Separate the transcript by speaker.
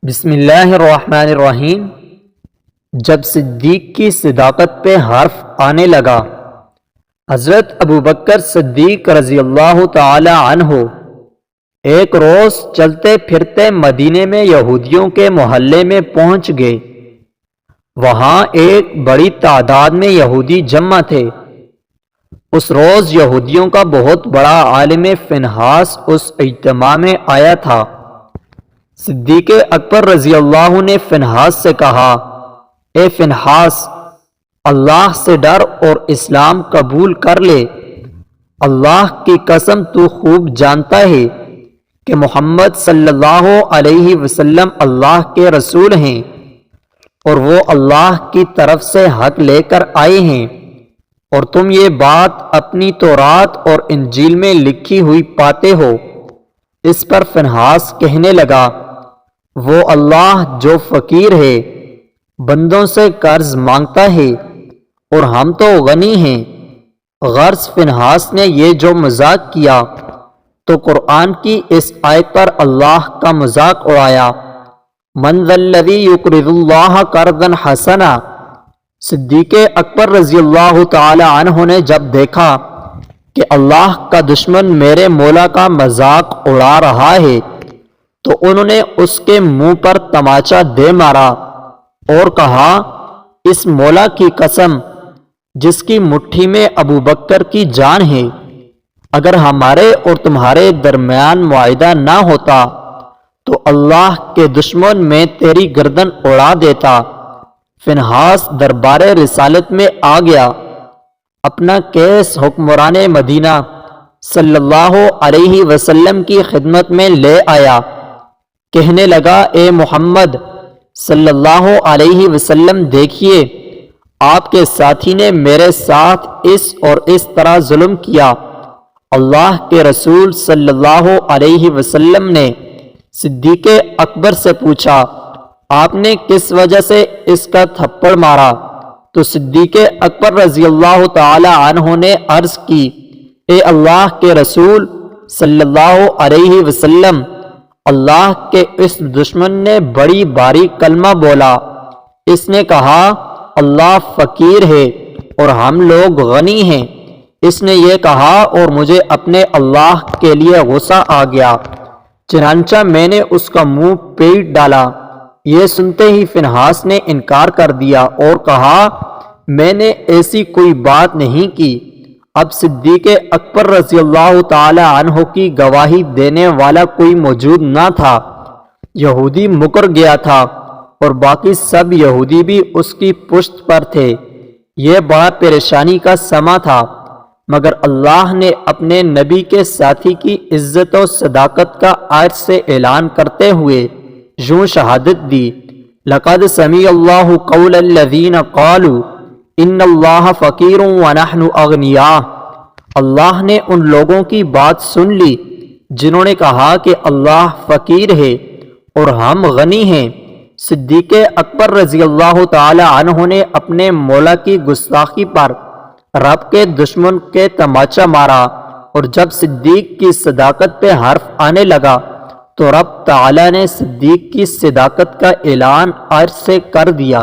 Speaker 1: بسم اللہ الرحمن الرحیم۔ جب صدیق کی صداقت پہ حرف آنے لگا، حضرت ابوبکر صدیق رضی اللہ تعالی عنہ ایک روز چلتے پھرتے مدینے میں یہودیوں کے محلے میں پہنچ گئے۔ وہاں ایک بڑی تعداد میں یہودی جمع تھے۔ اس روز یہودیوں کا بہت بڑا عالم فنحاس اس اجتماع میں آیا تھا۔ صدیق اکبر رضی اللہ نے فنحاس سے کہا، اے فنحاس، اللہ سے ڈر اور اسلام قبول کر لے۔ اللہ کی قسم تو خوب جانتا ہے کہ محمد صلی اللہ علیہ وسلم اللہ کے رسول ہیں اور وہ اللہ کی طرف سے حق لے کر آئے ہیں، اور تم یہ بات اپنی تورات اور انجیل میں لکھی ہوئی پاتے ہو۔ اس پر فنحاس کہنے لگا، وہ اللہ جو فقیر ہے، بندوں سے قرض مانگتا ہے، اور ہم تو غنی ہیں۔ غرض فنحاس نے یہ جو مذاق کیا تو قرآن کی اس آیت پر اللہ کا مذاق اڑایا، من ذا الذی یقرض اللہ قرضا حسنا۔ صدیق اکبر رضی اللہ تعالی عنہ نے جب دیکھا کہ اللہ کا دشمن میرے مولا کا مذاق اڑا رہا ہے تو انہوں نے اس کے منہ پر تماچا دے مارا اور کہا، اس مولا کی قسم جس کی مٹھی میں ابوبکر کی جان ہے، اگر ہمارے اور تمہارے درمیان معاہدہ نہ ہوتا تو اللہ کے دشمن میں تیری گردن اڑا دیتا۔ فنحاس دربار رسالت میں آ گیا، اپنا کیس حکمران مدینہ صلی اللہ علیہ وسلم کی خدمت میں لے آیا۔ کہنے لگا، اے محمد صلی اللہ علیہ وسلم، دیکھیے آپ کے ساتھی نے میرے ساتھ اس اور اس طرح ظلم کیا۔ اللہ کے رسول صلی اللہ علیہ وسلم نے صدیق اکبر سے پوچھا، آپ نے کس وجہ سے اس کا تھپڑ مارا؟ تو صدیق اکبر رضی اللہ تعالی عنہ نے عرض کی، اے اللہ کے رسول صلی اللہ علیہ وسلم، اللہ کے اس دشمن نے بڑی باری کلمہ بولا۔ اس نے کہا، اللہ فقیر ہے اور ہم لوگ غنی ہیں۔ اس نے یہ کہا اور مجھے اپنے اللہ کے لیے غصہ آ گیا، چنانچہ میں نے اس کا منہ پیٹ ڈالا۔ یہ سنتے ہی فنحاس نے انکار کر دیا اور کہا، میں نے ایسی کوئی بات نہیں کی۔ اب صدیق اکبر رضی اللہ تعالی عنہ کی گواہی دینے والا کوئی موجود نہ تھا۔ یہودی مکر گیا تھا اور باقی سب یہودی بھی اس کی پشت پر تھے۔ یہ بڑا پریشانی کا سما تھا، مگر اللہ نے اپنے نبی کے ساتھی کی عزت و صداقت کا آج سے اعلان کرتے ہوئے یوں شہادت دی، لقد سمع اللہ قول الذین قالوا ان اللہ فقیر ونحن اغنیاء۔ اللہ نے ان لوگوں کی بات سن لی جنہوں نے کہا کہ اللہ فقیر ہے اور ہم غنی ہیں۔ صدیق اکبر رضی اللہ تعالی عنہ نے اپنے مولا کی گستاخی پر رب کے دشمن کے تماچا مارا، اور جب صدیق کی صداقت پہ حرف آنے لگا تو رب تعالی نے صدیق کی صداقت کا اعلان آج سے کر دیا۔